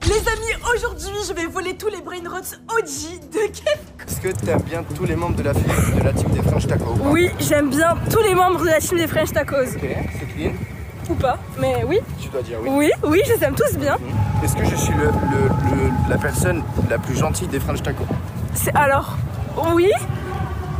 Les amis, aujourd'hui, je vais voler tous les brainrots OG de Kefko. Est-ce que tu aimes bien tous les membres de la team des French Tacos? Oui, j'aime bien tous les membres de la team des French Tacos. Ok, c'est clean. Ou pas, mais oui. Tu dois dire oui. Oui, oui, je les aime tous bien. Est-ce que je suis la personne la plus gentille des French Tacos? Alors, oui,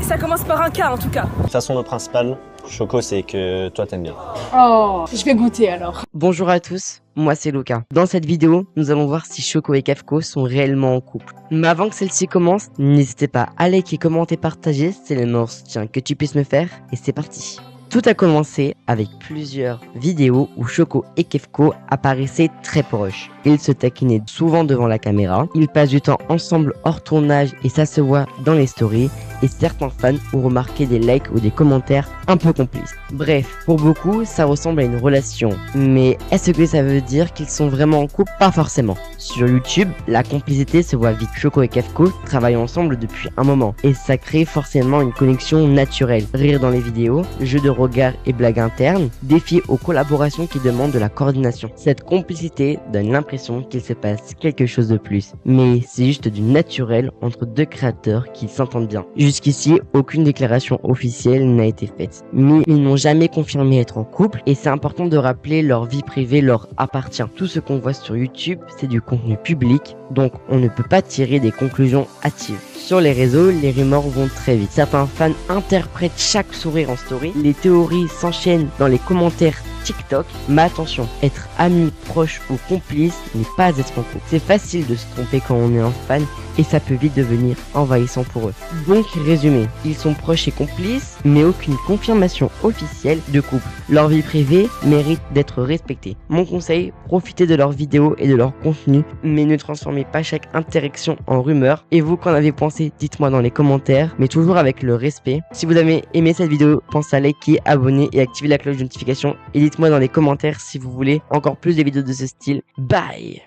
ça commence par un K en tout cas. De toute façon, le principal, Choco, c'est que toi t'aimes bien. Oh, je vais goûter alors. Bonjour à tous, moi c'est Luca. Dans cette vidéo, nous allons voir si Choco et Kefko sont réellement en couple. Mais avant que celle-ci commence, n'hésitez pas à liker, commenter, partager, c'est le meilleur soutien que tu puisses me faire, et c'est parti. Tout a commencé avec plusieurs vidéos où Choco et Kefko apparaissaient très proches. Ils se taquinaient souvent devant la caméra, ils passent du temps ensemble hors tournage et ça se voit dans les stories, et certains fans ont remarqué des likes ou des commentaires un peu complices. Bref, pour beaucoup, ça ressemble à une relation. Mais est-ce que ça veut dire qu'ils sont vraiment en couple? Pas forcément. Sur YouTube, la complicité se voit vite. Choco et Kefko travaillent ensemble depuis un moment, et ça crée forcément une connexion naturelle. Rire dans les vidéos, jeux de regard et blagues internes, défis aux collaborations qui demandent de la coordination. Cette complicité donne l'impression qu'il se passe quelque chose de plus. Mais c'est juste du naturel entre deux créateurs qui s'entendent bien. Jusqu'ici, aucune déclaration officielle n'a été faite. Mais ils n'ont jamais confirmé être en couple et c'est important de rappeler leur vie privée leur appartient. Tout ce qu'on voit sur YouTube, c'est du contenu public, donc on ne peut pas tirer des conclusions hâtives. Sur les réseaux, les rumeurs vont très vite. Certains fans interprètent chaque sourire en story. Les théories s'enchaînent dans les commentaires TikTok. Mais attention, être ami, proche ou complice n'est pas être en couple. C'est facile de se tromper quand on est un fan et ça peut vite devenir envahissant pour eux. Donc résumé, ils sont proches et complices, mais aucune confirmation officielle de couple. Leur vie privée mérite d'être respectée. Mon conseil, profitez de leurs vidéos et de leur contenu, mais ne transformez pas chaque interaction en rumeur. Et vous, qu'en avez pensé, dites-moi dans les commentaires, mais toujours avec le respect. Si vous avez aimé cette vidéo, pensez à liker, abonner et activer la cloche de notification. Et dites-moi dans les commentaires si vous voulez encore plus de vidéos de ce style. Bye!